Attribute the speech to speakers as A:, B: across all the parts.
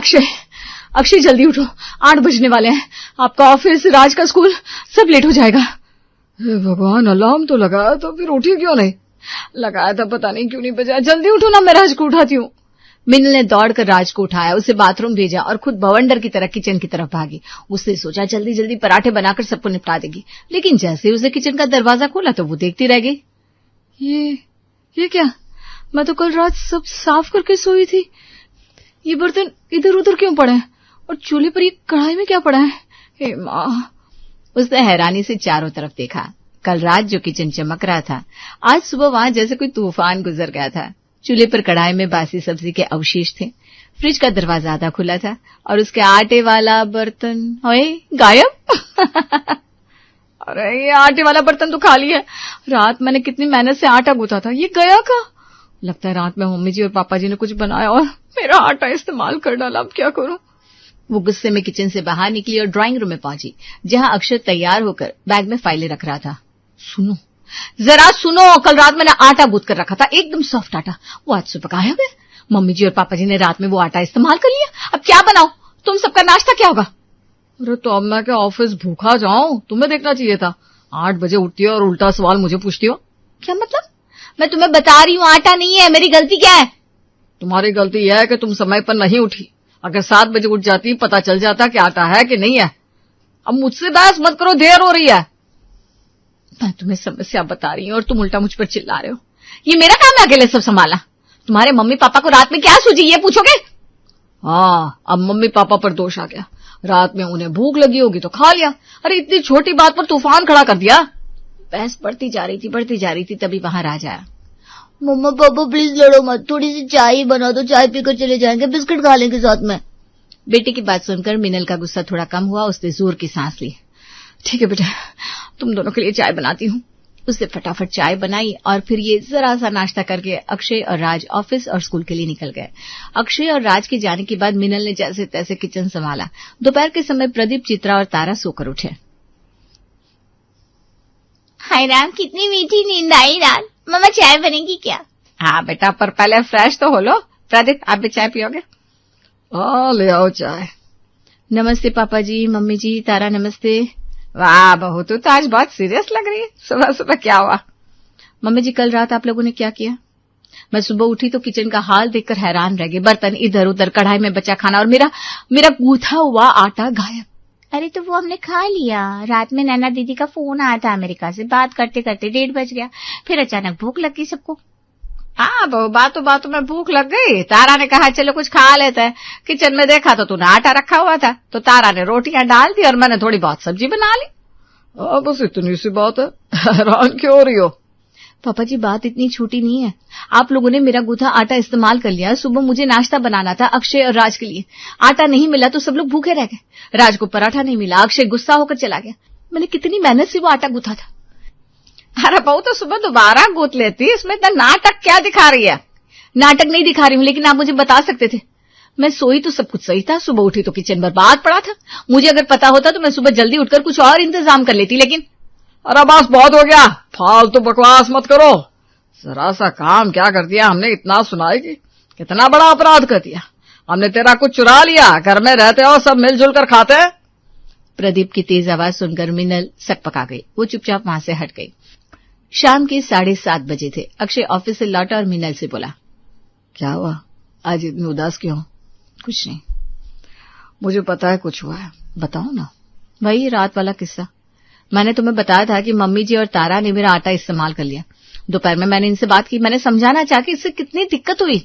A: अक्षय, अक्षय जल्दी उठो, 8 बजने वाले हैं। आपका ऑफिस, राज का स्कूल, सब लेट हो जाएगा। हे भगवान, अलार्म तो लगाया था, फिर उठी क्यों नहीं? लगाया था, पता नहीं क्यों नहीं बजा। जल्दी उठो ना, मैं राज को उठाती हूँ। मिनल ने दौड़कर राज को उठाया, उसे बाथरूम भेजा और खुद बवंडर की तरह किचन की तरफ भागी। उसने सोचा जल्दी जल्दी पराठे बनाकर सबको निपटा देगी, लेकिन जैसे उसने किचन का दरवाजा खोला तो वो देखती रह गई। ये क्या? मैं तो कल रात सब साफ करके सोई थी। ये बर्तन इधर उधर क्यों पड़े हैं? और चूल्हे पर ये कढ़ाई में क्या पड़ा है? हे माँ! उसने हैरानी से चारों तरफ देखा। कल रात जो किचन चमक रहा था, आज सुबह वहां जैसे कोई तूफान गुजर गया था। चूल्हे पर कढ़ाई में बासी सब्जी के अवशेष थे। फ्रिज का दरवाजा आधा खुला था और उसके आटे वाला बर्तन गायब। अरे ये आटे वाला बर्तन तो खाली है। रात मैंने कितनी मेहनत से आटा गूंथा था, ये गया कहाँ? लगता है रात में मम्मी जी और पापा जी ने कुछ बनाया और मेरा आटा इस्तेमाल कर डाला। अब क्या करूं? वो गुस्से में किचन से बाहर निकली और ड्राइंग रूम में पहुंची, जहां अक्षय तैयार होकर बैग में फाइलें रख रहा था। सुनो, जरा सुनो, कल रात मैंने आटा गूंथ कर रखा था, एकदम सॉफ्ट आटा। वो आज सुबह गायब है। मम्मी जी और पापा जी ने रात में वो आटा इस्तेमाल कर लिया। अब क्या बनाओ? तुम सबका नाश्ता क्या होगा? अरे तो अब मैं क्या ऑफिस भूखा जाऊं? तुम्हें देखना चाहिए था। 8 बजे उठती हो और उल्टा सवाल मुझे पूछती हो। क्या मतलब? मैं तुम्हें बता रही हूँ, आटा नहीं है। मेरी गलती क्या है? तुम्हारी गलती यह है कि तुम समय पर नहीं उठी। अगर 7 बजे उठ जाती, पता चल जाता कि आटा है कि नहीं है। अब मुझसे बहस मत करो, देर हो रही है। मैं तुम्हें समस्या बता रही हूँ और तुम उल्टा मुझ पर चिल्ला रहे हो। ये मेरा काम है अकेले सब संभाला? तुम्हारे मम्मी पापा को रात में क्या सूझी, ये पूछोगे? हाँ, अब मम्मी पापा पर दोष आ गया। रात में उन्हें भूख लगी होगी तो खा लिया। अरे इतनी छोटी बात पर तूफान खड़ा कर दिया। बहस बढ़ती जा रही थी, तभी वहां राज आया।
B: मम्मा पापा प्लीज लड़ो मत, थोड़ी सी चाय बना दो, चाय पीकर चले जाएंगे, बिस्किट खा लेंगे साथ में।
A: बेटे की बात सुनकर मिनल का गुस्सा थोड़ा कम हुआ। उसने जोर की सांस ली। ठीक है बेटा, तुम दोनों के लिए चाय बनाती हूँ। उसने फटाफट चाय बनाई और फिर ये जरा सा नाश्ता करके अक्षय और राज ऑफिस और स्कूल के लिए निकल गए। अक्षय और राज के जाने के बाद मिनल ने जैसे तैसे किचन संभाला। दोपहर के समय प्रदीप, चित्रा और तारा सोकर उठे।
B: हाय राम, कितनी मीठी नींद आई रात। मम्मा चाय बनेगी क्या?
A: हाँ बेटा, पर पहले फ्रेश तो हो लो। प्रदीप, आप भी चाय पियोगे? ले आओ चाय। नमस्ते पापा जी, मम्मी जी, तारा नमस्ते। वाह बहू, तू तो आज बहुत सीरियस लग रही है। सुबह सुबह क्या हुआ? मम्मी जी, कल रात आप लोगों ने क्या किया? मैं सुबह उठी तो किचन का हाल देखकर हैरान रह गई। बर्तन इधर उधर, कढ़ाई में बचा खाना और मेरा गूंथा हुआ आटा गायब।
B: अरे तो वो हमने खा लिया। रात में नैना दीदी का फोन आया था अमेरिका से, बात करते करते 1:30 बज गया। फिर अचानक भूख लग गई सबको।
A: हाँ बहू, बातों में भूख लग गई। तारा ने कहा चलो कुछ खा लेते हैं। किचन में देखा तो तूने आटा रखा हुआ था, तो तारा ने रोटियां डाल दी और मैंने थोड़ी बहुत सब्जी बना ली। बस इतनी सी बात है, हैरान क्यों हो रही हो? पापा जी, बात इतनी छोटी नहीं है। आप लोगों ने मेरा गूंथा आटा इस्तेमाल कर लिया। सुबह मुझे नाश्ता बनाना था अक्षय और राज के लिए। आटा नहीं मिला तो सब लोग भूखे रह गए। राज को पराठा नहीं मिला, अक्षय गुस्सा होकर चला गया। मैंने कितनी मेहनत से वो आटा गूंथा था। अरे बहू, तो सुबह दोबारा गूंथ लेती। इसमें इतना नाटक क्या दिखा रही है? नाटक नहीं दिखा रही हूँ, लेकिन आप मुझे बता सकते थे। मैं सोई तो सब कुछ सही था, सुबह उठी तो किचन बर्बाद पड़ा था। मुझे अगर पता होता तो मैं सुबह जल्दी उठकर कुछ और इंतजाम कर लेती, लेकिन अरे बस बहुत हो गया, फालतू बकवास मत करो। जरा सा काम क्या कर दिया हमने, इतना सुनाई कि कितना बड़ा अपराध कर दिया। हमने तेरा कुछ चुरा लिया, घर में रहते हो सब मिलजुल कर खाते हैं। प्रदीप की तेज आवाज सुनकर मिनल सकपका गई। वो चुपचाप वहां से हट गई। शाम के 7:30 बजे थे। अक्षय ऑफिस से लौटा और मिनल से बोला, क्या हुआ, आज इतनी उदास क्यों? कुछ नहीं, मुझे पता है कुछ हुआ है, बताओ ना। वही रात वाला किस्सा। मैंने तुम्हें बताया था कि मम्मी जी और तारा ने मेरा आटा इस्तेमाल कर लिया। दोपहर में मैंने इनसे बात की, मैंने समझाना चाहा कि इससे कितनी दिक्कत हुई,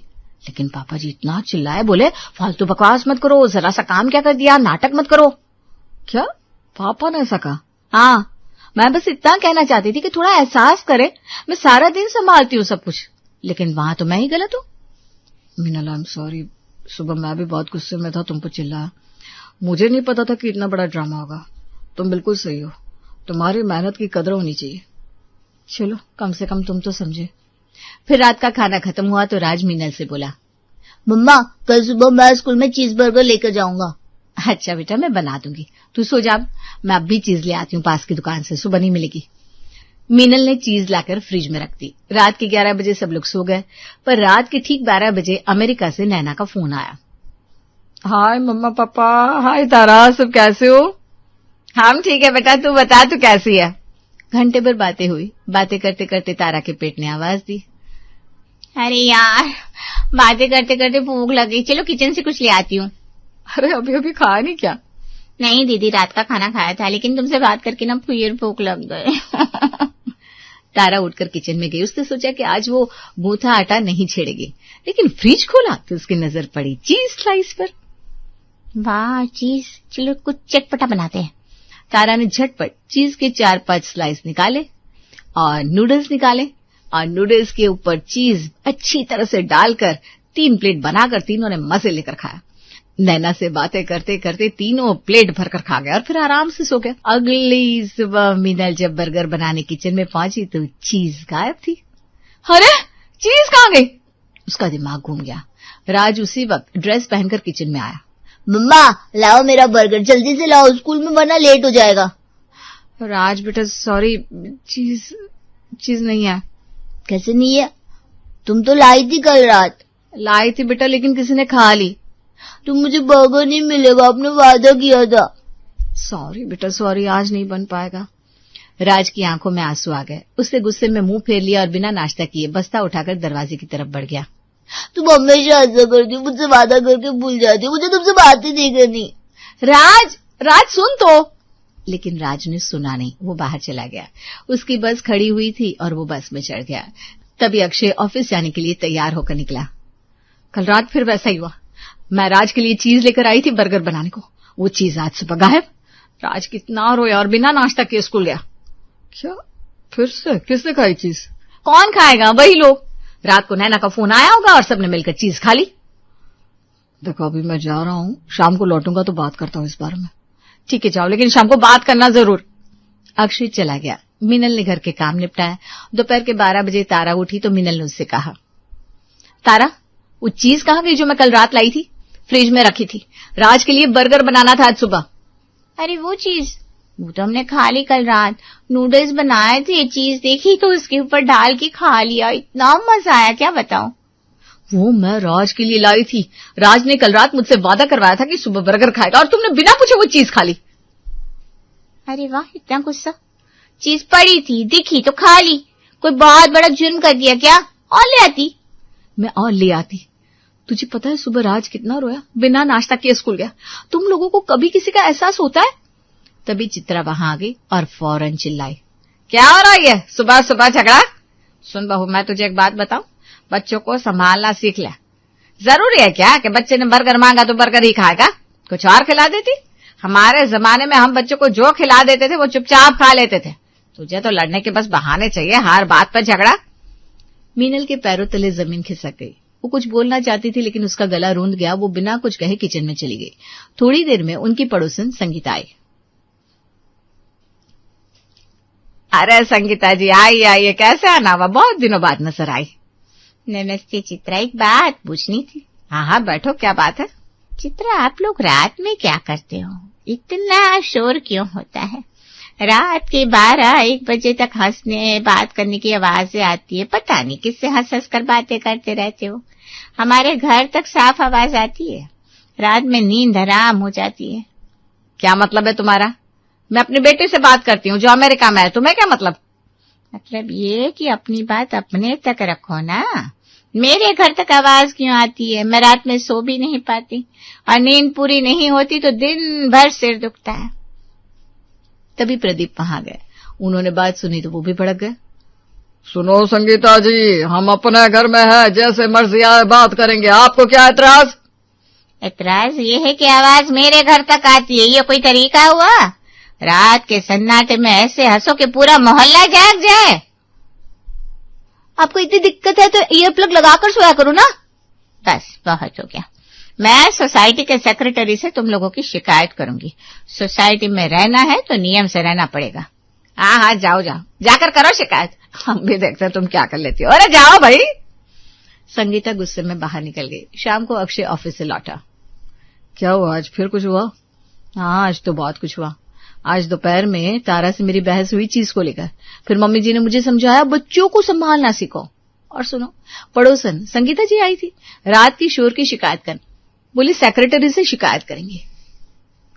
A: लेकिन पापा जी इतना चिल्लाए, बोले फालतू बकवास मत करो, जरा सा काम क्या कर दिया, नाटक मत करो। क्या पापा ने ऐसा कहा? हाँ, मैं बस इतना कहना चाहती थी कि थोड़ा एहसास करे। मैं सारा दिन संभालती हूँ सब कुछ, लेकिन वहां तो मैं ही गलत हूँ। Meenal, I am sorry. सुबह मैं भी बहुत गुस्से में था, तुम पर चिल्लाया। मुझे नहीं पता था कि इतना बड़ा ड्रामा होगा। तुम बिल्कुल सही हो, तुम्हारी मेहनत की कदर होनी चाहिए। चलो, कम से कम तुम तो समझे। फिर रात का खाना खत्म हुआ तो राज मीनल से बोला,
B: मम्मा कल सुबह मैं स्कूल में चीज बर्गर लेकर जाऊंगा।
A: अच्छा बेटा, मैं बना दूंगी, तू सो जा। मैं अब भी चीज ले आती हूँ पास की दुकान से, सुबह नहीं मिलेगी। मीनल ने चीज लाकर फ्रिज में रख दी। रात के 11 बजे सब लोग सो गए, पर रात के ठीक 12 बजे अमेरिका से नैना का फोन आया। हाय मम्मा पापा, हाय तारा, सब कैसे हो?
B: हम ठीक है बेटा, तू बता तू कैसी है? घंटे भर बातें हुई। बातें करते करते तारा के पेट ने आवाज दी, अरे यार बातें करते करते भूख लग गई, चलो किचन से कुछ ले आती हूँ।
A: अरे अभी अभी खाया नहीं क्या?
B: नहीं दीदी, रात का खाना खाया था, लेकिन तुमसे बात करके ना फिर भूख लग गए। तारा उठकर किचन में गई। उसने सोचा कि आज वो गूंथा आटा नहीं छेड़ेगी, लेकिन फ्रिज खोला तो उसकी नजर पड़ी चीज स्लाइस पर। वाह चीज, चलो कुछ चटपटा बनाते हैं। तारा ने झटपट चीज के 4-5 स्लाइस निकाले और नूडल्स निकाले और नूडल्स के ऊपर चीज अच्छी तरह से डालकर 3 प्लेट बनाकर तीनों ने मजे लेकर खाया। नैना से बातें करते करते तीनों प्लेट भरकर खा गए और फिर आराम से सो गए। अगली सुबह मीनल जब बर्गर बनाने किचन में पहुंची तो चीज गायब थी।
A: अरे चीज कहाँ गई?
B: उसका दिमाग घूम गया। राज उसी वक्त ड्रेस पहनकर किचन में आया। मम्मा लाओ मेरा बर्गर, जल्दी से लाओ, स्कूल में वरना लेट हो जाएगा।
A: राज बेटा सॉरी, चीज नहीं है।
B: कैसे नहीं है? तुम तो लाई थी कल रात।
A: लाई थी बेटा, लेकिन किसी ने खा ली।
B: तुम मुझे बर्गर नहीं मिलेगा, आपने वादा किया था।
A: सॉरी बेटा सॉरी, आज नहीं बन पाएगा।
B: राज की आंखों में आंसू आ गए। उसने गुस्से में मुंह फेर लिया और बिना नाश्ता किए बस्ता उठाकर दरवाजे की तरफ बढ़ गया। तुम हमेशा ऐसा करती हो, मुझसे वादा करके भूल जाती हो, मुझे तुमसे बातें नहीं करनी।
A: राज सुन तो।
B: लेकिन राज ने सुना नहीं, वो बाहर चला गया। उसकी बस खड़ी हुई थी और वो बस में चढ़ गया। तभी अक्षय ऑफिस जाने के लिए तैयार होकर निकला।
A: कल रात फिर वैसा ही हुआ। मैं राज के लिए चीज लेकर आई थी बर्गर बनाने को, वो चीज आज सुबह गायब। राज कितना रोया और बिना नाश्ता किए स्कूल गया। क्या फिर से? किसने खाई चीज?
B: कौन खाएगा? वही लोग। रात को नैना का फोन आया होगा और सबने मिलकर चीज खा ली।
A: देखो अभी मैं जा रहा हूँ, शाम को लौटूंगा तो बात करता हूँ इस बारे में। ठीक है जाओ, लेकिन शाम को बात करना जरूर।
B: अक्षय चला गया। मीनल ने घर के काम निपटाया। दोपहर के 12 बजे तारा उठी तो मीनल ने उससे कहा, तारा वो चीज कहाँ गई जो मैं कल रात लाई थी?
A: फ्रिज में रखी थी, राज के लिए बर्गर बनाना था आज सुबह।
B: अरे वो चीज वो तो हमने खा ली कल रात। नूडल्स बनाए थे, चीज देखी तो उसके ऊपर डाल के खा लिया, इतना मजा आया क्या बताऊं।
A: वो मैं राज के लिए लाई थी। राज ने कल रात मुझसे वादा करवाया था कि सुबह बर्गर खाएगा और तुमने बिना पूछे वो चीज खा ली।
B: अरे वाह, इतना गुस्सा। चीज पड़ी थी, दिखी तो खा ली। कोई बहुत बड़ा जुर्म कर दिया क्या? और ले आती।
A: मैं और ले आती। तुझे पता है सुबह राज कितना रोया, बिना नाश्ता किए स्कूल गया। तुम लोगों को कभी किसी का एहसास होता है?
B: तभी चित्रा वहां आ गई और फौरन चिल्लाई,
A: क्या हो रहा है सुबह सुबह झगड़ा? सुन बहू, मैं तुझे एक बात बताऊं, बच्चों को संभालना सीख ले। जरूरी है क्या कि बच्चे ने बर्गर मांगा तो बर्गर ही खाएगा? कुछ और खिला देती। हमारे जमाने में हम बच्चों को जो खिला देते थे वो चुपचाप खा लेते थे। तुझे तो लड़ने के बस बहाने चाहिए, हर बात पर झगड़ा।
B: मीनल के पैरों तले जमीन खिसक गई। वो कुछ बोलना चाहती थी लेकिन उसका गला रूंध गया। वो बिना कुछ कहे किचन में चली गई। थोड़ी देर में उनकी पड़ोसन संगीता आई।
A: अरे संगीता जी आई आइए, कैसे आना हुआ, बहुत दिनों बाद नजर आई।
B: नमस्ते चित्रा, एक बात पूछनी थी।
A: हाँ हाँ बैठो, क्या बात है?
B: चित्रा आप लोग रात में क्या करते हो? इतना शोर क्यों होता है? रात के 12-1 बजे तक हंसने बात करने की आवाजें आती है। पता नहीं किससे हंस हंस कर बातें करते रहते हो। हमारे घर तक साफ आवाज आती है। रात में नींद हराम हो जाती है।
A: क्या मतलब है तुम्हारा? मैं अपनी बेटी से बात करती हूँ जो अमेरिका में है, तुम्हें क्या मतलब?
B: मतलब ये कि अपनी बात अपने तक रखो ना। मेरे घर तक आवाज क्यों आती है? मैं रात में सो भी नहीं पाती और नींद पूरी नहीं होती तो दिन भर सिर दुखता है। तभी प्रदीप वहां गए। उन्होंने बात सुनी तो वो भी भड़क गए।
A: सुनो संगीता जी, हम अपने घर में है, जैसे मर्जी आए बात करेंगे, आपको क्या एतराज?
B: एतराज ये है कि आवाज मेरे घर तक आती है, ये कोई तरीका हुआ? रात के सन्नाटे में ऐसे हंसो कि पूरा मोहल्ला जाग जाए। आपको इतनी दिक्कत है तो ईयर प्लग लगाकर सोया करो ना। बस बहुत हो गया। मैं सोसाइटी के सेक्रेटरी से तुम लोगों की शिकायत करूंगी। सोसाइटी में रहना है तो नियम से रहना पड़ेगा।
A: हाँ हाँ जाओ जाओ, जाकर करो शिकायत, हम भी देखते हैं तुम क्या कर लेती हो। अरे जाओ भाई।
B: संगीता गुस्से में बाहर निकल गई। शाम को अक्षय ऑफिस से लौटा।
A: क्या हुआ आज, फिर कुछ हुआ?
B: हाँ आज तो बहुत कुछ हुआ। आज दोपहर में तारा से मेरी बहस हुई चीज को लेकर। फिर मम्मी जी ने मुझे समझाया बच्चों को संभालना सीखो। और सुनो, पड़ोसन संगीता जी आई थी रात की शोर की शिकायत कर। बोली सेक्रेटरी से शिकायत करेंगे।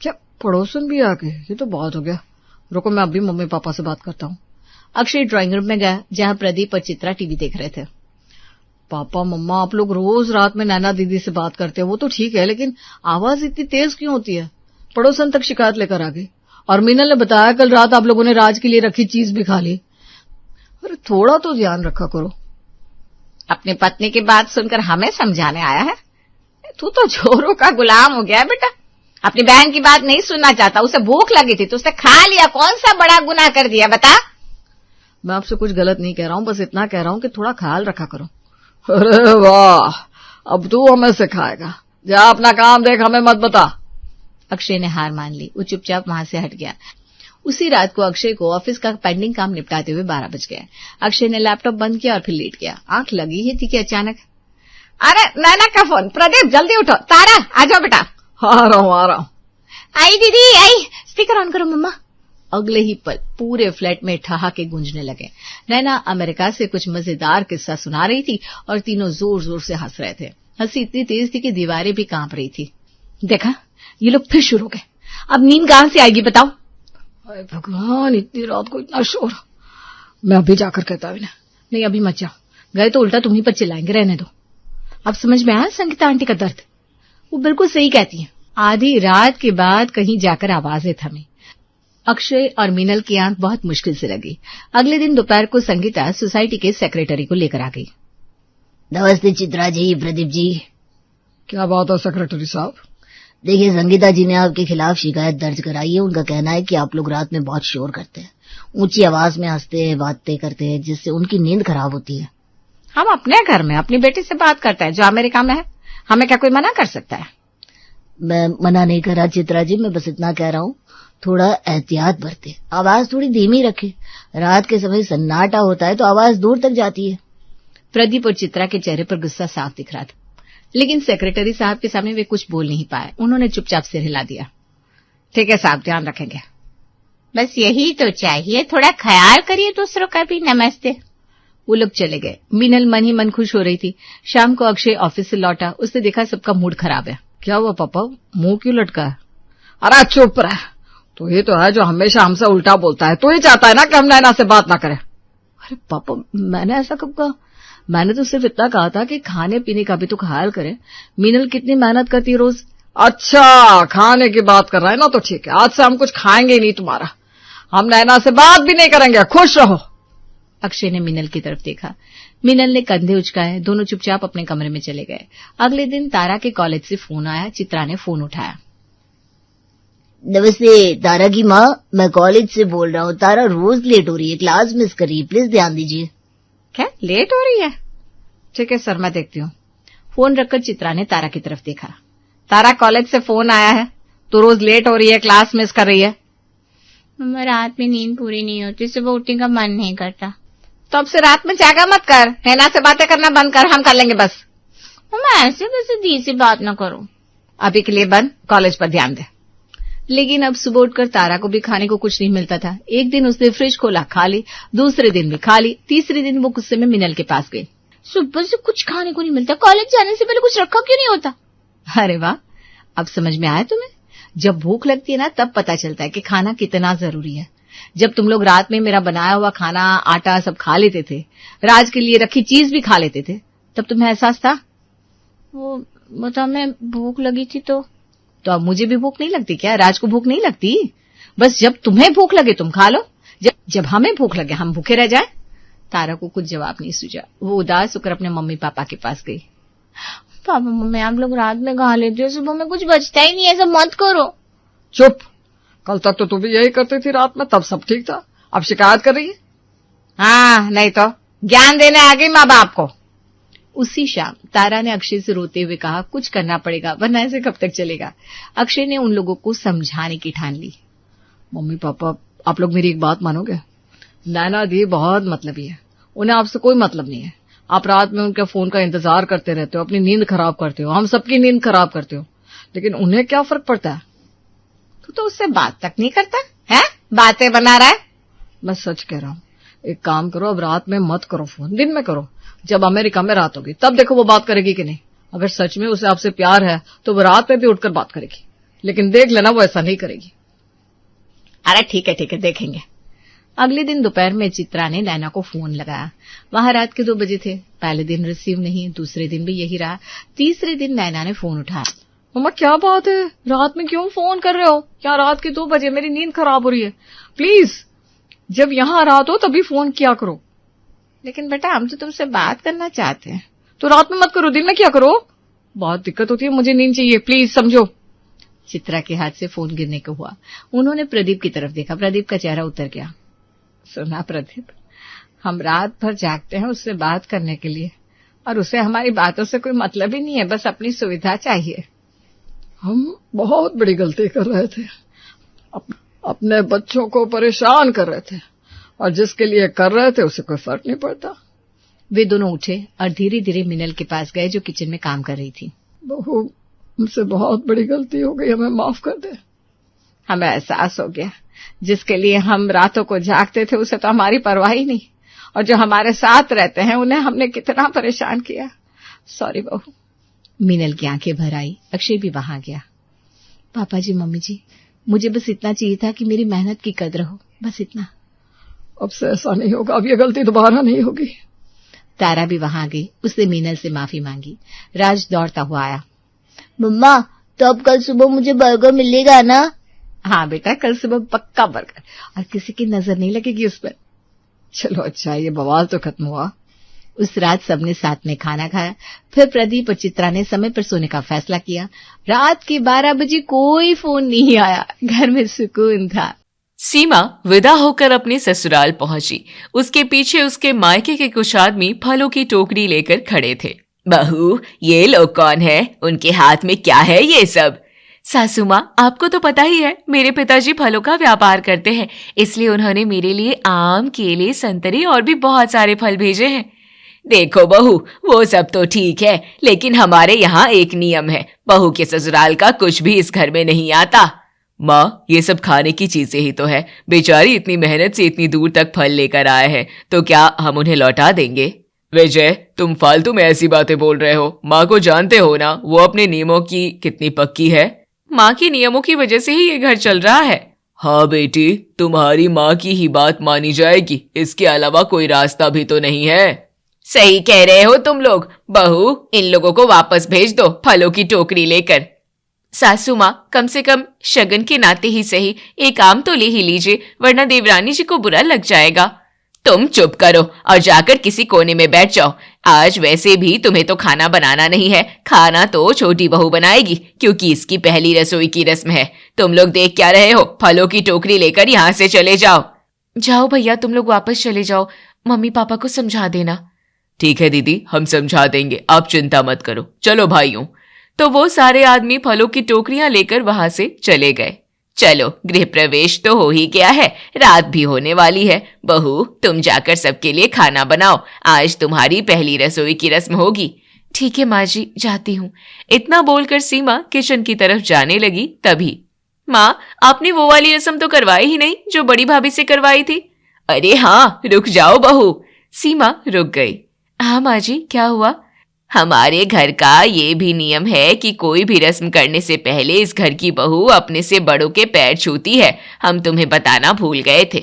A: क्या पड़ोसन भी आ गए? ये तो बहुत हो गया। रुको, मैं अभी मम्मी पापा से बात करता हूँ।
B: अक्षय ड्राइंग रूम में गया जहां प्रदीप और चित्रा टीवी देख रहे थे।
A: पापा मम्मा, आप लोग रोज रात में नैना दीदी से बात करते हो, वो तो ठीक है, लेकिन आवाज इतनी तेज क्यों होती है? पड़ोसन तक शिकायत लेकर आ गई। और मीनल ने बताया कल रात आप लोगों ने राज के लिए रखी चीज भी खा ली। अरे थोड़ा तो ध्यान रखा करो।
B: अपनी पत्नी की बात सुनकर हमें समझाने आया है? तू तो जोरों का गुलाम हो गया है बेटा। अपनी बहन की बात नहीं सुनना चाहता, उसे भूख लगी थी तो उसने खा लिया, कौन सा बड़ा गुनाह कर दिया बता?
A: मैं आपसे कुछ गलत नहीं कह रहा हूँ, बस इतना कह रहा हूँ कि थोड़ा ख्याल रखा करो। अरे वाह, अब तू हमें सिखाएगा। जा अपना काम देख, हमें मत बता।
B: अक्षय ने हार मान ली। वो चुपचाप वहां से हट गया। उसी रात को अक्षय को ऑफिस का पेंडिंग काम निपटाते हुए 12 बज गए। अक्षय ने लैपटॉप बंद किया और फिर लेट गया। आंख लगी ही थी कि अचानक, अरे नैना का फोन। प्रदीप जल्दी उठो। तारा आ जाओ बेटा।
A: आ रहा हूँ।
B: आई दीदी आई। स्पीकर ऑन करो मम्मा। अगले ही पल पूरे फ्लैट में ठहाके गूंजने लगे। नैना अमेरिका से कुछ मजेदार किस्सा सुना रही थी और तीनों जोर जोर से हंस रहे थे। हंसी इतनी तेज थी कि दीवारें भी कांप रही थी। देखा, ये लोग फिर शुरू हो गए। अब नींद कहां से आएगी बताओ?
A: अरे भगवान, इतनी रात को इतना शोर। मैं अभी जाकर कहता हूं।
B: नहीं अभी मत जाओ, गए तो उल्टा तुम्हीं पर चिल्लाएंगे। रहने दो। अब समझ में आया संगीता आंटी का दर्द? वो बिल्कुल सही कहती हैं। आधी रात के बाद कहीं जाकर आवाजें थमी। अक्षय और मीनल की आंख बहुत मुश्किल से लगी। अगले दिन दोपहर को संगीता सोसाइटी के सेक्रेटरी को लेकर आ गई।
C: नमस्ते चित्रा जी, प्रदीप जी।
A: क्या बात है सेक्रेटरी साहब?
C: देखिए, संगीता जी ने आपके खिलाफ शिकायत दर्ज कराई है। उनका कहना है कि आप लोग रात में बहुत शोर करते हैं, ऊंची आवाज में हंसते हैं, बातें करते हैं, जिससे उनकी नींद खराब होती है।
B: हम अपने घर में अपनी बेटी से बात करते हैं जो अमेरिका में है, हमें क्या कोई मना कर सकता है?
C: मैं मना नहीं कर रहा चित्रा जी, मैं बस इतना कह रहा हूँ थोड़ा एहतियात बरते, आवाज थोड़ी धीमी रखे। रात के समय सन्नाटा होता है तो आवाज दूर तक जाती है।
B: प्रदीप और चित्रा के चेहरे पर गुस्सा साफ दिख रहा था, लेकिन सेक्रेटरी साहब के सामने वे कुछ बोल नहीं पाए। उन्होंने चुपचाप सिर हिला दिया। ठीक है साहब, ध्यान रखेंगे। बस यही तो चाहिए, थोड़ा ख्याल करिए दूसरों का भी। नमस्ते। वो लोग चले गए। मीनल मन ही मन खुश हो रही थी। शाम को अक्षय ऑफिस से लौटा। उसने देखा सबका मूड खराब है।
A: क्या हुआ पापा, मुंह क्यों लटका है? अरे चुप रह, तो ये तो है जो हमेशा हमसे उल्टा बोलता है। तो ही चाहता है ना कि हम नैना से बात ना करें। अरे पापा, मैंने ऐसा कब कहा? मैंने तो सिर्फ इतना कहा था कि खाने पीने का भी तो ख्याल करें। मीनल कितनी मेहनत करती है रोज। अच्छा, खाने की बात कर रहा है ना, तो ठीक है, आज से हम कुछ खाएंगे ही नहीं तुम्हारा। हम नैना से बात भी नहीं करेंगे, खुश रहो।
B: अक्षय ने मीनल की तरफ देखा। मीनल ने कंधे उचकाए। दोनों चुपचाप अपने कमरे में चले गए। अगले दिन तारा के कॉलेज से फोन आया। चित्रा ने फोन उठाया।
C: नमस्ते तारा की माँ, मैं कॉलेज से बोल रहा हूँ। तारा रोज लेट हो रही है, क्लास मिस कर रही है, प्लीज ध्यान दीजिए।
B: क्या लेट हो रही है? ठीक है सर, मैं देखती हूँ। फोन रखकर चित्रा ने तारा की तरफ देखा। तारा, कॉलेज से फोन आया है, तो रोज लेट हो रही है, क्लास मिस कर रही है।
D: मम्मा, रात में नींद पूरी नहीं होती, सुबह उठने का मन नहीं करता।
B: तो अब से रात में जागा मत कर, नैना से बातें करना बंद कर, हम कर लेंगे बस।
D: मम्मा ऐसे वैसे दी से बात ना करो।
B: अभी के लिए बंद, कॉलेज पर ध्यान दे। लेकिन अब सुबह उठकर तारा को भी खाने को कुछ नहीं मिलता था। एक दिन उसने फ्रिज खोला, खा ली। दूसरे दिन भी खा ली। तीसरे दिन वो गुस्से में मिनल के पास गई।
D: सुबह से कुछ खाने को नहीं मिलता, कॉलेज जाने से पहले कुछ रखा क्यों नहीं होता?
B: अरे वाह, अब समझ में आया तुम्हें? जब भूख लगती है ना, तब पता चलता है कि खाना कितना जरूरी है। जब तुम लोग रात में मेरा बनाया हुआ खाना, आटा सब खा लेते थे, राज के लिए रखी चीज भी खा लेते थे, तब तुम्हें एहसास था?
D: वो बता, मैं भूख लगी थी तो
B: अब मुझे भी भूख नहीं लगती क्या? राज को भूख नहीं लगती? बस जब तुम्हें भूख लगे तुम खा लो, जब हमें भूख लगे हम भूखे रह जाए। तारा को कुछ जवाब नहीं सूझा। वो उदास होकर अपने मम्मी पापा के पास गई।
D: पापा मम्मी, आप लोग रात में खा लेते हो, सुबह में कुछ बचता ही नहीं, ऐसा मत करो।
A: चुप, कल तक तो तू भी यही करती थी रात में, तब सब ठीक था। अब शिकायत कर रही है?
B: हाँ, नहीं तो ज्ञान देने आ गई माँ बाप को। उसी शाम तारा ने अक्षय से रोते हुए कहा, कुछ करना पड़ेगा, वरना ऐसे कब तक चलेगा। अक्षय ने उन लोगों को समझाने की ठान ली।
A: मम्मी पापा, आप लोग मेरी एक बात मानोगे? नैना दी बहुत मतलबी है, उन्हें आपसे कोई मतलब नहीं है। आप रात में उनके फोन का इंतजार करते रहते हो, अपनी नींद खराब करते हो, हम सबकी नींद खराब करते हो, लेकिन उन्हें क्या फर्क पड़ता है?
B: तू तो उससे बात तक नहीं करता है, बातें बना रहा है।
A: मैं सच कह रहा हूँ, एक काम करो, अब रात में मत करो फोन, दिन में करो। जब अमेरिका में रात होगी तब देखो वो बात करेगी कि नहीं। अगर सच में उसे आपसे प्यार है तो वो रात में भी उठकर बात करेगी, लेकिन देख लेना वो ऐसा नहीं करेगी।
B: अरे ठीक है देखेंगे। अगले दिन दोपहर में चित्रा ने नैना को फोन लगाया। वहां रात के 2 बजे थे। पहले दिन रिसीव नहीं, दूसरे दिन भी यही रहा, तीसरे दिन नैना ने फोन उठाया।
A: मम्मा क्या बात है, रात में क्यों फोन कर रहे हो? क्या रात के 2 बजे? मेरी नींद खराब हो रही है। प्लीज जब यहाँ रात हो तभी फोन किया करो।
B: लेकिन बेटा हम तो तुमसे बात करना चाहते हैं।
A: तो रात में मत करो, दिन में क्या करो। बहुत दिक्कत होती है, मुझे नींद चाहिए, प्लीज समझो।
B: चित्रा के हाथ से फोन गिरने को हुआ। उन्होंने प्रदीप की तरफ देखा। प्रदीप का चेहरा उतर गया। सुना प्रदीप, हम रात भर जागते हैं उससे बात करने के लिए, और उसे हमारी बातों से कोई मतलब ही नहीं है, बस अपनी सुविधा चाहिए।
A: हम बहुत बड़ी गलती कर रहे थे, अपने बच्चों को परेशान कर रहे थे, और जिसके लिए कर रहे थे उसे कोई फर्क नहीं पड़ता।
B: वे दोनों उठे और धीरे धीरे मिनल के पास गए जो किचन में काम कर रही थी।
A: बहू, हमसे बहुत बड़ी गलती हो गई, हमें माफ कर दे।
B: हमें एहसास हो गया, जिसके लिए हम रातों को जागते थे उसे तो हमारी परवाह ही नहीं, और जो हमारे साथ रहते हैं उन्हें हमने कितना परेशान किया। सॉरी बहू। मीनल की आंखें भर आई। अक्षय भी वहां गया। पापा जी, मम्मी जी, मुझे बस इतना चाहिए था कि मेरी मेहनत की कद्र हो, बस इतना।
A: अब से ऐसा नहीं होगा, अब ये गलती दोबारा नहीं होगी।
B: तारा भी वहां गई। उसने मीनल से माफी मांगी। राज दौड़ता हुआ आया।
C: मम्मा, तो अब कल सुबह मुझे बर्गर मिलेगा ना?
B: हाँ बेटा, कल सुबह पक्का बर्गर, और किसी की नजर नहीं लगेगी उस पर।
A: चलो अच्छा, ये बवाल तो खत्म हुआ।
B: उस रात सबने साथ में खाना खाया। फिर प्रदीप और चित्रा ने समय पर सोने का फैसला किया। रात के 12 बजे कोई फोन नहीं आया। घर में सुकून था।
E: सीमा विदा होकर अपने ससुराल पहुंची। उसके पीछे उसके मायके के कुछ आदमी फलों की टोकरी लेकर खड़े थे। बहू, ये लोग कौन है? उनके हाथ में क्या है ये सब? सासू माँ, आपको तो पता ही है, मेरे पिताजी फलों का व्यापार करते हैं, इसलिए उन्होंने मेरे लिए आम, केले, संतरे और भी बहुत सारे फल भेजे हैं। देखो बहू, वो सब तो ठीक है, लेकिन हमारे यहाँ एक नियम है, बहू के ससुराल का कुछ भी इस घर में नहीं आता। माँ, ये सब खाने की चीजें ही तो है। बेचारी इतनी मेहनत से इतनी दूर तक फल लेकर आए हैं, तो क्या हम उन्हें लौटा देंगे? विजय, तुम फालतू में ऐसी बातें बोल रहे हो। माँ को जानते हो ना, वो अपने नियमों की कितनी पक्की है। माँ के नियमों की वजह से ही ये घर चल रहा है। हाँ बेटी, तुम्हारी माँ की ही बात मानी जाएगी, इसके अलावा कोई रास्ता भी तो नहीं है। सही कह रहे हो तुम लोग। बहू, इन लोगों को वापस भेज दो फलों की टोकरी लेकर। सासू माँ, कम से कम शगन के नाते ही सही एक आम तो ले ही लीजिए, वरना देवरानी जी को बुरा लग जाएगा। तुम चुप करो और जाकर किसी कोने में बैठ जाओ। आज वैसे भी तुम्हें तो खाना बनाना नहीं है, खाना तो छोटी बहू बनाएगी, क्योंकि इसकी पहली रसोई की रस्म है। तुम लोग देख क्या रहे हो? फलों की टोकरी लेकर यहाँ से चले जाओ। जाओ भैया, तुम लोग वापस चले जाओ, मम्मी पापा को समझा देना। ठीक है दीदी, हम समझा देंगे, आप चिंता मत करो। चलो भाइयों। तो वो सारे आदमी फलों की टोकरियां लेकर वहां से चले गए। चलो, गृह प्रवेश तो हो ही गया है, रात भी होने वाली है। बहू, तुम जाकर सबके लिए खाना बनाओ, आज तुम्हारी पहली रसोई की रस्म होगी। ठीक है माँ जी, जाती हूँ। इतना बोलकर सीमा किचन की तरफ जाने लगी। तभी, माँ, आपने वो वाली रस्म तो करवाई ही नहीं जो बड़ी भाभी से करवाई थी। अरे हाँ, रुक जाओ बहू। सीमा रुक गई। हाँ माँ जी, क्या हुआ? हमारे घर का ये भी नियम है कि कोई भी रस्म करने से पहले इस घर की बहू अपने से बड़ों के पैर छूती है। हम तुम्हें बताना भूल गए थे।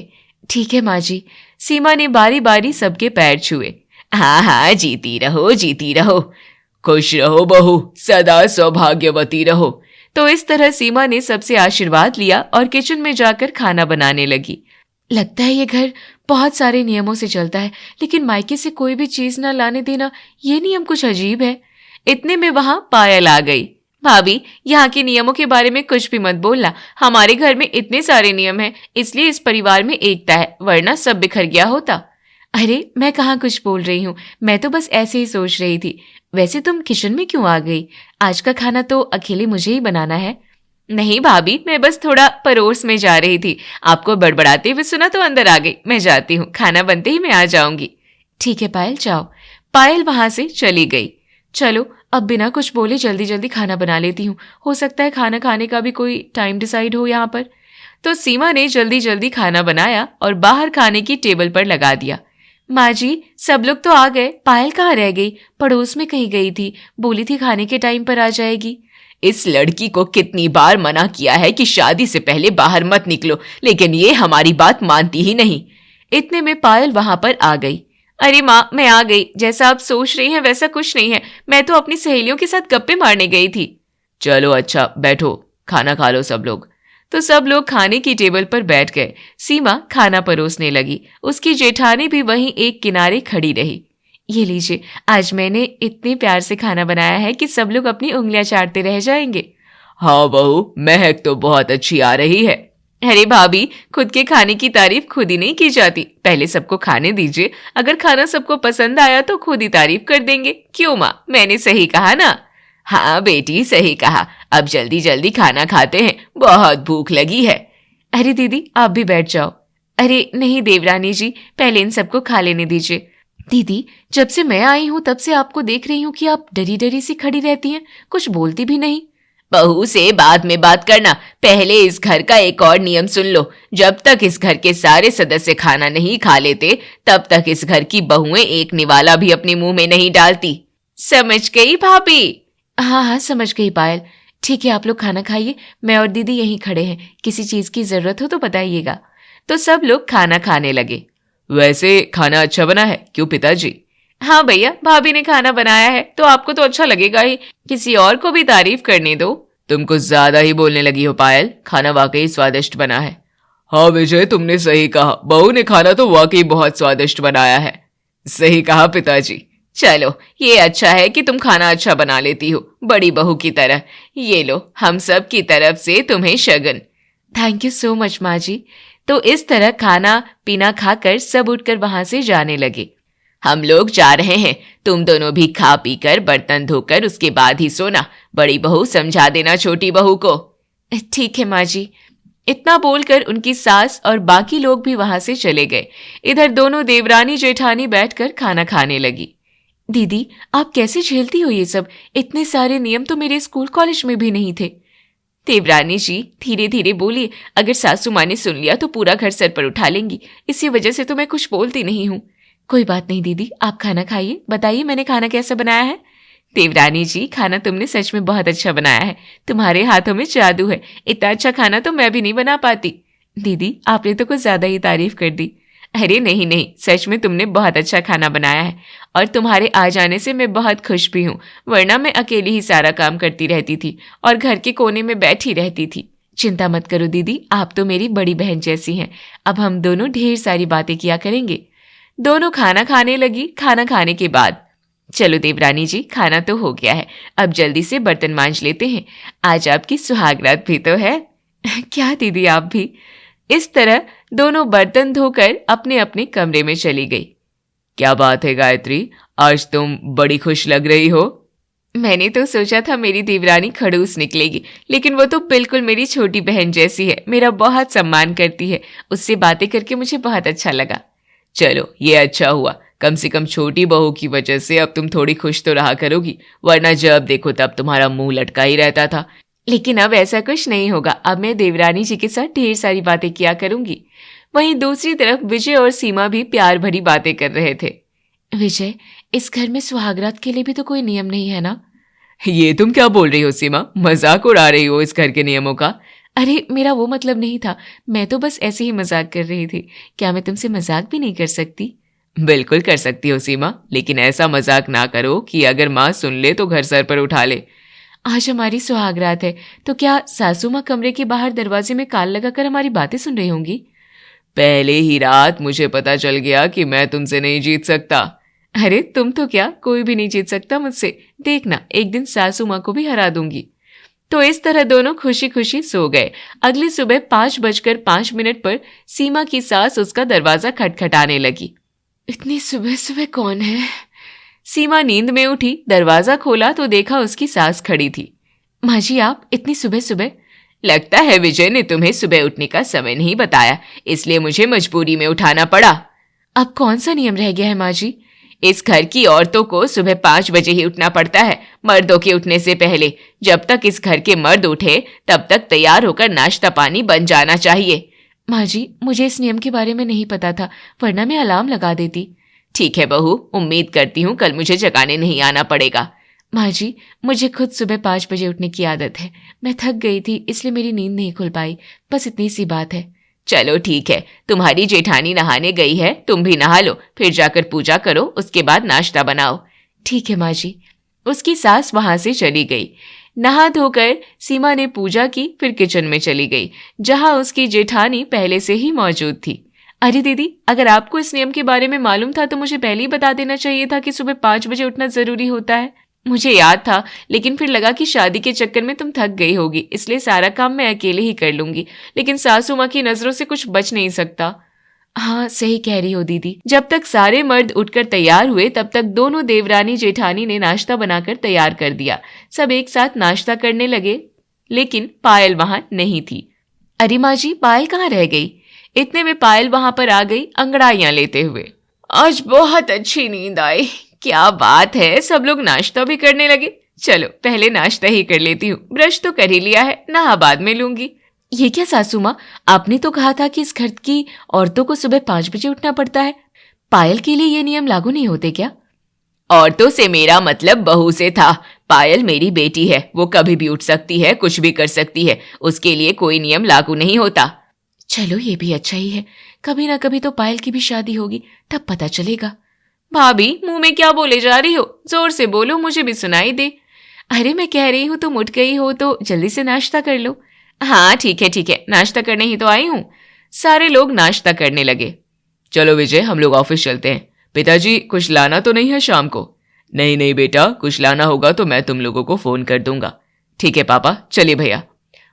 E: ठीक है माँ जी। सीमा ने बारी बारी सबके पैर छुए। हाँ हाँ, जीती रहो, जीती रहो। खुश रहो बहू, सदा सौभाग्यवती रहो। तो इस तरह सीमा ने सबसे आशीर्वाद लिया और किचन में जाकर खाना बनाने लगी। लगता है ये घर बहुत सारे नियमों से चलता है, लेकिन मायके से कोई भी चीज न लाने देना, ये नियम कुछ अजीब है। इतने में वहां पायल आ गई। भाभी, यहाँ के नियमों के बारे में कुछ भी मत बोलना। हमारे घर में इतने सारे नियम हैं, इसलिए इस परिवार में एकता है, वरना सब बिखर गया होता। अरे मैं कहाँ कुछ बोल रही हूँ, मैं तो बस ऐसे ही सोच रही थी। वैसे तुम किचन में क्यों आ गई? आज का खाना तो अकेले मुझे ही बनाना है। नहीं भाभी, मैं बस थोड़ा परोस में जा रही थी, आपको बड़बड़ाते हुए सुना तो अंदर आ गई। मैं जाती हूँ, खाना बनते ही मैं आ जाऊंगी। ठीक है पायल, जाओ। पायल वहां से चली गई। चलो, अब बिना कुछ बोले जल्दी जल्दी खाना बना लेती हूँ, हो सकता है खाना खाने का भी कोई टाइम डिसाइड हो यहाँ पर। तो सीमा ने जल्दी जल्दी खाना बनाया और बाहर खाने की टेबल पर लगा दिया। माँ जी, सब लोग तो आ गए, पायल कहाँ रह गई? पड़ोस में कहीं गई थी, बोली थी खाने के टाइम पर आ जाएगी। इस लड़की को कितनी बार मना किया है कि शादी से पहले बाहर मत निकलो, लेकिन ये हमारी बात मानती ही नहीं। इतने में पायल वहां पर आ गई। अरे माँ, मैं आ गई। जैसा आप सोच रही हैं वैसा कुछ नहीं है, मैं तो अपनी सहेलियों के साथ गप्पे मारने गई थी। चलो अच्छा, बैठो, खाना खा लो सब लोग। तो सब लोग खाने की टेबल पर बैठ गए। सीमा खाना परोसने लगी, उसकी जेठानी भी वहीं एक किनारे खड़ी रही। ये लीजिए, आज मैंने इतने प्यार से खाना बनाया है कि सब लोग अपनी उंगलियां चाटते रह जाएंगे। हाँ बहू, महक तो बहुत अच्छी आ रही है। अरे भाभी, खुद के खाने की तारीफ खुद ही नहीं की जाती, पहले सबको खाने दीजिए, अगर खाना सबको पसंद आया तो खुद ही तारीफ कर देंगे। क्यों माँ, मैंने सही कहा ना? हाँ बेटी, सही कहा। अब जल्दी जल्दी खाना खाते हैं, बहुत भूख लगी है। अरे दीदी, आप भी बैठ जाओ। अरे नहीं देवरानी जी, पहले इन सबको खा लेने दीजिए। दीदी, जब से मैं आई हूँ तब से आपको देख रही हूँ कि आप डरी डरी सी खड़ी रहती हैं, कुछ बोलती भी नहीं। बहू से बाद में बात करना, पहले इस घर का एक और नियम सुन लो। जब तक इस घर के सारे सदस्य खाना नहीं खा लेते, तब तक इस घर की बहुएं एक निवाला भी अपने मुंह में नहीं डालती। समझ गई भाभी? हाँ हाँ, समझ गई पायल। ठीक है, आप लोग खाना खाइए, मैं और दीदी यहीं खड़े हैं, किसी चीज की जरूरत हो तो बताइएगा। तो सब लोग खाना खाने लगे। वैसे खाना अच्छा बना है क्यों पिताजी? हाँ भैया, भाभी ने खाना बनाया है तो आपको तो अच्छा लगेगा ही, किसी और को भी तारीफ करने दो। तुम कुछ ज्यादा ही बोलने लगी हो पायल, खाना वाकई स्वादिष्ट बना है। हाँ विजय, तुमने सही कहा, बहू ने खाना तो वाकई बहुत स्वादिष्ट बनाया है। सही कहा पिताजी। चलो, ये अच्छा है कि तुम खाना अच्छा बना लेती हो, बड़ी बहू की तरह। ये लो, हम सब की तरफ से तुम्हें Shagun. Thank you so much माँ जी। तो इस तरह खाना पीना खाकर सब उठकर वहां से जाने लगे। हम लोग जा रहे हैं, तुम दोनों भी खा पी कर बर्तन धोकर उसके बाद ही सोना। बड़ी बहू समझा देना छोटी बहू को। ठीक है माँ जी। इतना बोलकर उनकी सास और बाकी लोग भी वहां से चले गए। इधर दोनों देवरानी जेठानी बैठकर खाना खाने लगी। दीदी, आप कैसे झेलती हो ये सब? इतने सारे नियम तो मेरे स्कूल कॉलेज में भी नहीं थे। देवरानी जी, धीरे धीरे बोलिए, अगर सासू माँ ने सुन लिया तो पूरा घर सर पर उठा लेंगी, इसी वजह से तो मैं कुछ बोलती नहीं हूँ। कोई बात नहीं दीदी, आप खाना खाइए, बताइए मैंने खाना कैसा बनाया है। देवरानी जी, खाना तुमने सच में बहुत अच्छा बनाया है, तुम्हारे हाथों में जादू है, इतना अच्छा खाना तो मैं भी नहीं बना पाती। दीदी, आपने तो कुछ ज्यादा ही तारीफ कर दी। अरे नहीं नहीं, सच में तुमने बहुत अच्छा खाना बनाया है, और तुम्हारे आ जाने से मैं बहुत खुश भी हूँ, वरना मैं अकेली ही सारा काम करती रहती थी और घर के कोने में बैठी रहती थी। चिंता मत करो दीदी, आप तो मेरी बड़ी बहन जैसी हैं, अब हम दोनों ढेर सारी बातें किया करेंगे। दोनों खाना खाने लगी। खाना खाने के बाद, चलो देवरानी जी, खाना तो हो गया है, अब जल्दी से बर्तन मांज लेते हैं, आज आपकी सुहागरात भी तो है। क्या दीदी, आप भी? इस तरह दोनों बर्तन धोकर अपने अपने कमरे में चली गई। क्या बात है गायत्री, आज तुम बड़ी खुश लग रही हो। मैंने तो सोचा था मेरी देवरानी खड़ूस निकलेगी, लेकिन वो तो बिल्कुल मेरी छोटी बहन जैसी है, मेरा बहुत सम्मान करती है, उससे बातें करके मुझे बहुत अच्छा लगा। चलो, ये अच्छा हुआ, कम से कम छोटी बहू की वजह से अब तुम थोड़ी खुश तो रहा करोगी, वरना जब देखो तब तुम्हारा मुंह लटका ही रहता था। लेकिन अब ऐसा कुछ नहीं होगा, अब मैं देवरानी जी के साथ ढेर सारी बातें किया करूंगी। वहीं दूसरी तरफ विजय और सीमा भी प्यार भरी बातें कर रहे थे। विजय, इस घर में सुहागरात के लिए भी तो कोई नियम नहीं है ना? ये तुम क्या बोल रही हो सीमा, मजाक उड़ा रही हो इस घर के नियमों का? अरे मेरा वो मतलब नहीं था, मैं तो बस ऐसे ही मजाक कर रही थी। क्या मैं तुमसे मजाक भी नहीं कर सकती? बिल्कुल कर सकती हो सीमा, लेकिन ऐसा मजाक ना करो कि अगर माँ सुन ले तो घर सर पर उठा ले। आज हमारी सुहागरात है, तो क्या सासू माँ कमरे के बाहर दरवाजे में कान लगाकर हमारी बातें सुन रही होंगी? पहले ही रात मुझे पता चल गया कि मैं तुमसे नहीं जीत सकता। अरे तुम तो क्या, कोई भी नहीं जीत सकता मुझसे, देखना एक दिन सासू माँ को भी हरा दूंगी। तो इस तरह दोनों खुशी खुशी सो गए। अगली सुबह 5:05 पर सीमा की सास उसका दरवाजा खटखटाने लगी। इतनी सुबह सुबह कौन है? सीमा नींद में उठी, दरवाजा खोला तो देखा उसकी सास खड़ी थी। माँ जी, आप इतनी सुबह सुबह? लगता है विजय ने तुम्हें सुबह उठने का समय नहीं बताया, इसलिए मुझे मजबूरी में उठाना पड़ा। अब कौन सा नियम रह गया है माँ जी? इस घर की औरतों को सुबह 5 बजे ही उठना पड़ता है, मर्दों के उठने से पहले। जब तक इस घर के मर्द उठे तब तक तैयार होकर नाश्ता पानी बन जाना चाहिए। माँ जी, मुझे इस नियम के बारे में नहीं पता था, वरना मैं अलार्म लगा देती। ठीक है बहू, उम्मीद करती हूँ कल मुझे जगाने नहीं आना पड़ेगा। माँ जी, मुझे खुद सुबह 5 बजे उठने की आदत है। मैं थक गई थी इसलिए मेरी नींद नहीं खुल पाई, बस इतनी सी बात है। चलो ठीक है, तुम्हारी जेठानी नहाने गई है, तुम भी नहा लो, फिर जाकर पूजा करो, उसके बाद नाश्ता बनाओ। ठीक है माँ जी। उसकी सास वहां से चली गई। नहा धोकर सीमा ने पूजा की, फिर किचन में चली गई जहां उसकी जेठानी पहले से ही मौजूद थी। अरे दीदी, अगर आपको इस नियम के बारे में मालूम था तो मुझे पहले ही बता देना चाहिए था कि सुबह 5 बजे उठना जरूरी होता है। मुझे याद था, लेकिन फिर लगा कि शादी के चक्कर में तुम थक गई होगी, इसलिए सारा काम मैं अकेले ही कर लूंगी, लेकिन सासू माँ की नजरों से कुछ बच नहीं सकता। हाँ, सही कह रही हो दीदी। जब तक सारे मर्द उठकर तैयार हुए तब तक दोनों देवरानी जेठानी ने नाश्ता बनाकर तैयार कर दिया। सब एक साथ नाश्ता करने लगे, लेकिन पायल वहां नहीं थी। अरे माँ जी, पायल कहाँ रह गई? इतने में पायल वहां पर आ गई, अंगड़ाइयां लेते हुए। आज बहुत अच्छी नींद आई। क्या बात है, सब लोग नाश्ता भी करने लगे। चलो पहले नाश्ता ही कर लेती हूँ, ब्रश तो कर ही लिया है, नहा बाद में लूंगी। ये क्या सासू माँ, आपने तो कहा था कि इस घर की औरतों को सुबह 5 बजे उठना पड़ता है। पायल के लिए ये नियम लागू नहीं होते क्या? औरतों से मेरा मतलब बहू से था। पायल मेरी बेटी है, वो कभी भी उठ सकती है, कुछ भी कर सकती है, उसके लिए कोई नियम लागू नहीं होता। चलो ये भी अच्छा ही है, कभी ना कभी तो पायल की भी शादी होगी, तब पता चलेगा। भाभी, मुंह में क्या बोले जा रही हो? जोर से बोलो, मुझे भी सुनाई दे। अरे मैं कह रही हूँ तुम उठ गई हो तो जल्दी से नाश्ता कर लो। हाँ ठीक है, नाश्ता करने ही तो आई हूँ। सारे लोग नाश्ता करने लगे। चलो विजय, हम लोग ऑफिस चलते हैं। पिताजी, कुछ लाना तो नहीं है शाम को? नहीं बेटा, कुछ लाना होगा तो मैं तुम लोगों को फोन कर दूंगा। ठीक है पापा, चलिए भैया।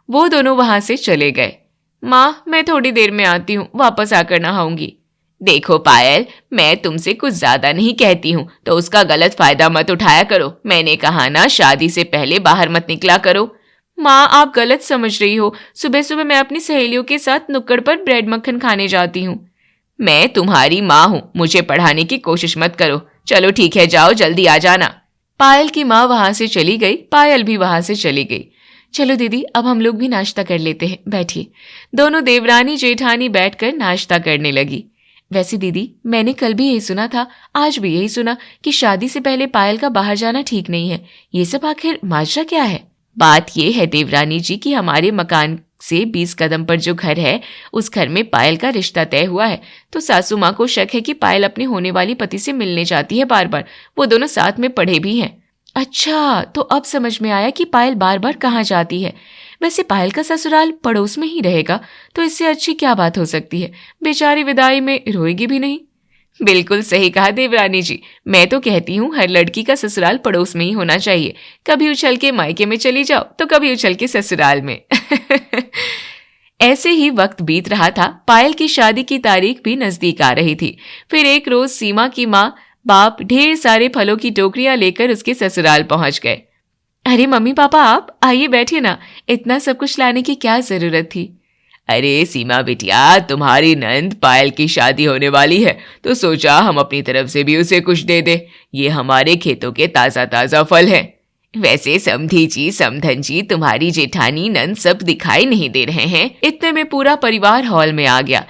E: वो दोनों वहां से चले गए। माँ, मैं थोड़ी देर में आती हूँ, वापस आकर नहाऊंगी। देखो पायल, मैं तुमसे कुछ ज्यादा नहीं कहती हूँ तो उसका गलत फायदा मत उठाया करो। मैंने कहा ना, शादी से पहले बाहर मत निकला करो। माँ, आप गलत समझ रही हो। सुबह सुबह मैं अपनी सहेलियों के साथ नुक्कड़ पर ब्रेड मक्खन खाने जाती हूँ। मैं तुम्हारी माँ हूँ, मुझे पढ़ाने की कोशिश मत करो। चलो ठीक है, जाओ जल्दी आ जाना। पायल की माँ वहां से चली गई, पायल भी वहां से चली गई। चलो दीदी, अब हम लोग भी नाश्ता कर लेते हैं, बैठिए। दोनों देवरानी जेठानी बैठकर नाश्ता करने लगी। वैसे दीदी, मैंने कल भी यही सुना था, आज भी यही सुना कि शादी से पहले पायल का बाहर जाना ठीक नहीं है। ये सब आखिर माजरा क्या है? बात ये है देवरानी जी कि हमारे मकान से 20 कदम पर जो घर है, उस घर में पायल का रिश्ता तय हुआ है। तो सासू माँ को शक है कि पायल अपने होने वाली पति से मिलने जाती है बार बार। वो दोनों साथ में पढ़े भी हैं। अच्छा, तो अब समझ में आया कि पायल बार बार कहाँ जाती है। वैसे पायल का ससुराल पड़ोस में ही रहेगा, तो इससे अच्छी क्या बात हो सकती है। बेचारी विदाई में रोएगी भी नहीं। बिल्कुल सही कहा देवरानी जी, मैं तो कहती हूँ हर लड़की का ससुराल पड़ोस में ही होना चाहिए। कभी उछल के मायके में चली जाओ तो कभी उछल के ससुराल में। ऐसे ही वक्त बीत रहा था। पायल की शादी की तारीख भी नजदीक आ रही थी। फिर एक रोज सीमा की माँ बाप ढेर सारे फलों की टोकरियां लेकर उसके ससुराल पहुंच गए। अरे मम्मी पापा, आप आइए, बैठिए ना, इतना सब कुछ लाने की क्या जरूरत थी? अरे सीमा बिटिया, तुम्हारी नंद पायल की शादी होने वाली है तो सोचा हम अपनी तरफ से भी उसे कुछ दे दे। ये हमारे खेतों के ताजा ताजा फल हैं। वैसे समधी जी, समधन जी, तुम्हारी जेठानी नंद सब दिखाई नहीं दे रहे हैं। इतने में पूरा परिवार हॉल में आ गया।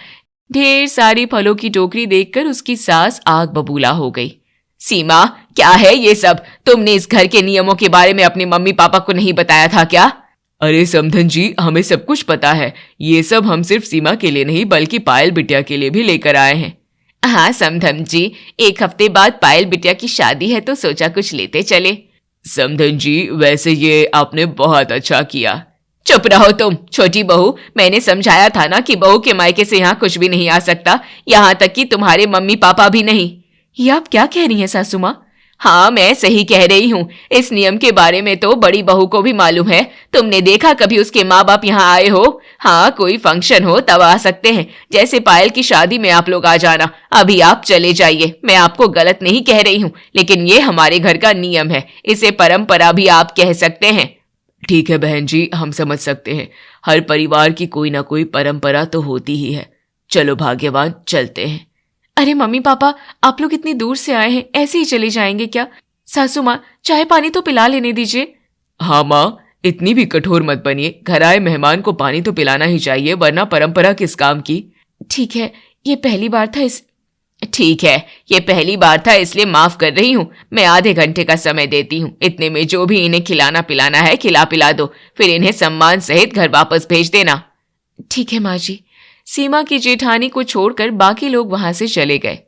E: ढेर सारी फलों की टोकरी देखकर उसकी सास आग बबूला हो गई। सीमा, क्या है ये सब? तुमने इस घर के नियमों के बारे में अपने मम्मी पापा को नहीं बताया था क्या? अरे समधन जी, हमें सब कुछ पता है। ये सब हम सिर्फ सीमा के लिए नहीं बल्कि पायल बिटिया के लिए भी लेकर आए हैं। हाँ समधन जी, 1 हफ्ते बाद पायल बिटिया की शादी है तो सोचा कुछ लेते चले। समधन जी, वैसे ये आपने बहुत अच्छा किया। चुप रहो तुम, छोटी बहू। मैंने समझाया था ना कि बहू के मायके से यहाँ कुछ भी नहीं आ सकता, यहाँ तक कि तुम्हारे मम्मी पापा भी नहीं। ये आप क्या कह रही हैं सासू माँ? हाँ, मैं सही कह रही हूँ। इस नियम के बारे में तो बड़ी बहू को भी मालूम है। तुमने देखा कभी उसके माँ बाप यहाँ आए हो? हाँ, कोई फंक्शन हो तब आ सकते हैं, जैसे पायल की शादी में आप लोग आ जाना। अभी आप चले जाइए। मैं आपको गलत नहीं कह रही हूँ, लेकिन ये हमारे घर का नियम है। इसे परंपरा भी आप कह सकते हैं। ठीक है बहन जी, हम समझ सकते हैं। हर परिवार की कोई ना कोई परंपरा तो होती ही है। चलो भाग्यवान, चलते हैं। अरे मम्मी पापा, आप लोग इतनी दूर से आए हैं, ऐसे ही चले जाएंगे क्या? सासू माँ, चाय पानी तो पिला लेने दीजिए। हाँ माँ, इतनी भी कठोर मत बनिए। घर आए मेहमान को पानी तो पिलाना ही चाहिए, वरना परंपरा किस काम की। ठीक है, ये पहली बार था ठीक है, ये पहली बार था इसलिए माफ कर रही हूँ। मैं आधे घंटे का समय देती हूँ। इतने में जो भी इन्हें खिलाना पिलाना है खिला पिला दो, फिर इन्हें सम्मान सहित घर वापस भेज देना।
A: ठीक है माँ जी। सीमा की जेठानी को छोड़कर बाकी लोग वहां से चले गए।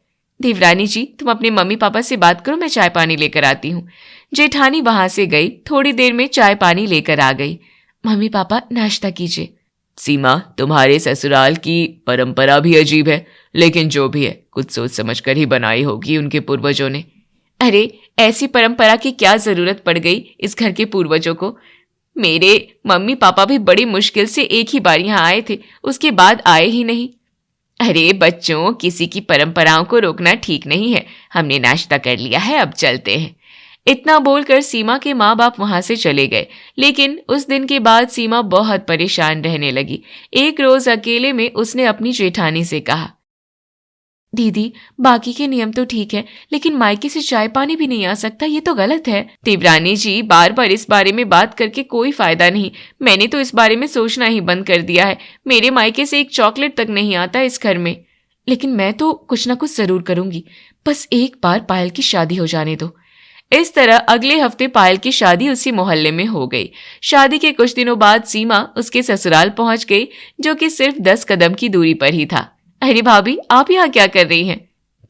A: देवरानी जी, तुम अपने मम्मी पापा से बात करो, मैं चाय पानी लेकर आती हूँ। जेठानी वहां से गई। थोड़ी देर में चाय पानी लेकर आ गई। मम्मी पापा, नाश्ता कीजिए।
E: सीमा, तुम्हारे ससुराल की परंपरा भी अजीब है, लेकिन जो भी है कुछ सोच समझ कर ही बनाई होगी उनके पूर्वजों ने।
A: अरे, ऐसी परंपरा की क्या जरूरत पड़ गई इस घर के पूर्वजों को? मेरे मम्मी पापा भी बड़ी मुश्किल से एक ही बार यहाँ आए थे, उसके बाद आए ही नहीं। अरे बच्चों, किसी की परंपराओं को रोकना ठीक नहीं है। हमने नाश्ता कर लिया है, अब चलते हैं। इतना बोलकर सीमा के माँ बाप वहां से चले गए। लेकिन उस दिन के बाद सीमा बहुत परेशान रहने लगी। एक रोज अकेले में उसने अपनी जेठानी से कहा, दीदी, बाकी के नियम तो ठीक है, लेकिन मायके से चाय पानी भी नहीं आ सकता, ये तो गलत है। देवरानी जी, बार बार इस बारे में बात करके कोई फायदा नहीं। मैंने तो इस बारे में सोचना ही बंद कर दिया है। मेरे मायके से एक चॉकलेट तक नहीं आता इस घर में। लेकिन मैं तो कुछ ना कुछ जरूर करूंगी, बस एक बार पायल की शादी हो जाने दो। इस तरह अगले हफ्ते पायल की शादी उसी मोहल्ले में हो गई। शादी के कुछ दिनों बाद सीमा उसके ससुराल पहुंच गई, जो कि सिर्फ 10 कदम की दूरी पर ही था। अरे भाभी, आप यहाँ क्या कर रही हैं?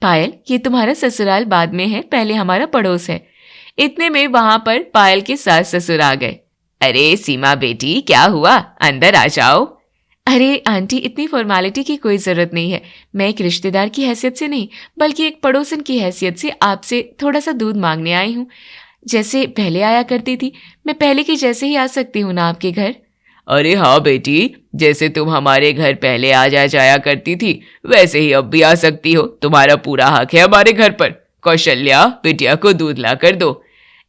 A: पायल, ये तुम्हारा ससुराल बाद में है, पहले हमारा पड़ोस है। इतने में वहां पर पायल के सास ससुर आ गए।
E: अरे सीमा बेटी, क्या हुआ? अंदर आ जाओ।
A: अरे आंटी, इतनी फॉर्मेलिटी की कोई जरूरत नहीं है। मैं एक रिश्तेदार की हैसियत से नहीं, बल्कि एक पड़ोसन की हैसियत से आपसे थोड़ा सा दूध मांगने आई हूँ। जैसे पहले आया करती थी, मैं पहले की जैसे ही आ सकती हूँ ना आपके घर?
E: अरे हाँ बेटी, जैसे तुम हमारे घर पहले आ जाया करती थी, वैसे ही अब भी आ सकती हो। तुम्हारा पूरा हक है हमारे घर पर। कौशल्या, बिटिया को दूध ला कर दो।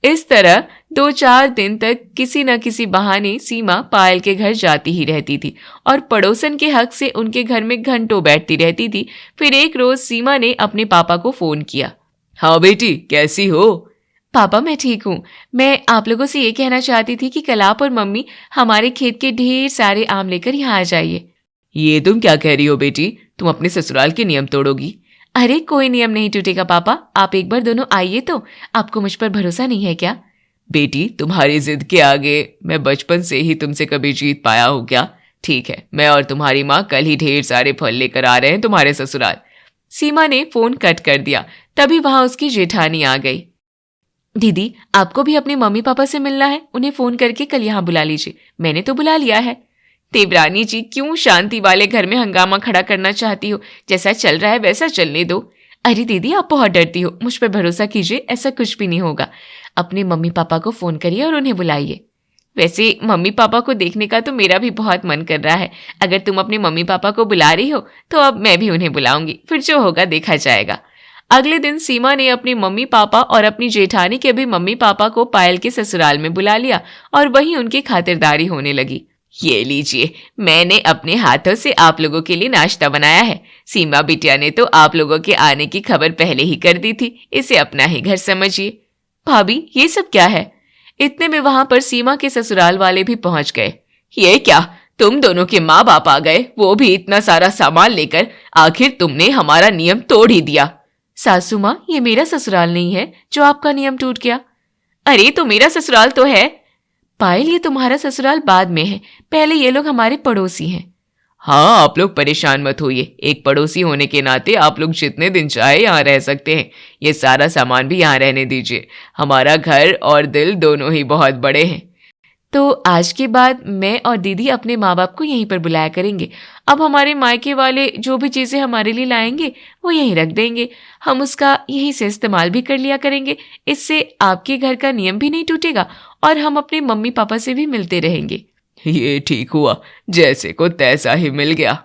A: इस तरह 2-4 दिन तक किसी न किसी बहाने सीमा पायल के घर जाती ही रहती थी और पड़ोसन के हक से उनके घर में घंटों बैठती रहती थी। फिर एक रोज सीमा ने अपने पापा को फोन किया।
E: हाँ बेटी, कैसी हो?
A: पापा, मैं ठीक हूँ। मैं आप लोगों से ये कहना चाहती थी कि कल आप और मम्मी हमारे खेत के ढेर सारे आम लेकर यहाँ आ जाइए।
E: ये तुम क्या कह रही हो बेटी? तुम अपने ससुराल के नियम तोड़ोगी?
A: अरे कोई नियम नहीं टूटेगा पापा, आप एक बार दोनों आइए तो। आपको मुझ पर भरोसा नहीं है क्या?
E: बेटी, तुम्हारी जिद के आगे मैं बचपन से ही तुमसे कभी जीत पाया हूँ क्या? ठीक है, मैं और तुम्हारी माँ कल ही ढेर सारे फल लेकर आ रहे हैं तुम्हारे ससुराल।
A: सीमा ने फोन कट कर दिया। तभी वहां उसकी जेठानी आ गई। दीदी, आपको भी अपने मम्मी पापा से मिलना है, उन्हें फोन करके कल यहाँ बुला लीजिए। मैंने तो बुला लिया है। देवरानी जी, क्यों शांति वाले घर में हंगामा खड़ा करना चाहती हो? जैसा चल रहा है वैसा चलने दो। अरे दीदी, आप बहुत डरती हो, मुझ पर भरोसा कीजिए, ऐसा कुछ भी नहीं होगा। अपने मम्मी पापा को फोन करिए और उन्हें बुलाइए। वैसे मम्मी पापा को देखने का तो मेरा भी बहुत मन कर रहा है। अगर तुम अपने मम्मी पापा को बुला रही हो तो अब मैं भी उन्हें बुलाऊंगी, फिर जो होगा देखा जाएगा। अगले दिन सीमा ने अपने मम्मी पापा और अपनी जेठानी के भी मम्मी पापा को पायल के ससुराल में बुला लिया और वहीं उनकी खातिरदारी होने लगी।
E: ये लीजिए, मैंने अपने हाथों से आप लोगों के लिए नाश्ता बनाया है। सीमा बिटिया ने तो आप लोगों के आने की खबर पहले ही कर दी थी, इसे अपना ही घर समझिए।
A: भाभी, ये सब क्या है? इतने में वहां पर सीमा के ससुराल वाले भी पहुंच गए।
E: ये क्या, तुम दोनों के माँ बाप आ गए, वो भी इतना सारा सामान लेकर? आखिर तुमने हमारा नियम तोड़ ही दिया।
A: सासू माँ, ये मेरा ससुराल नहीं है जो आपका नियम टूट गया। अरे तो मेरा ससुराल तो है। पायल, ये तुम्हारा ससुराल बाद में है, पहले ये लोग हमारे पड़ोसी हैं।
E: हाँ, आप लोग परेशान मत होइए, एक पड़ोसी होने के नाते आप लोग जितने दिन चाहे यहाँ रह सकते हैं। ये सारा सामान भी यहाँ रहने दीजिए। हमारा घर और दिल दोनों ही बहुत बड़े हैं।
A: तो आज के बाद मैं और दीदी अपने माँ बाप को यहीं पर बुलाया करेंगे। अब हमारे मायके वाले जो भी चीजें हमारे लिए लाएंगे वो यहीं रख देंगे, हम उसका यहीं से इस्तेमाल भी कर लिया करेंगे। इससे आपके घर का नियम भी नहीं टूटेगा और हम अपने मम्मी पापा से भी मिलते रहेंगे।
E: ये ठीक हुआ, जैसे को तैसा ही मिल गया।